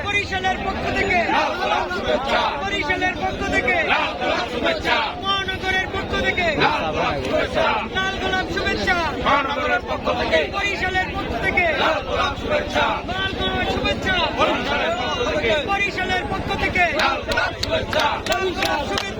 বরিশালের পক্ষ থেকে মহানগরের পক্ষ থেকে লাল গোলাপ শুভেচ্ছা বরিশালের পক্ষ থেকে লাল গোলাপ শুভেচ্ছা বরিশালের পক্ষ থেকে লাল গোলাপ শুভেচ্ছা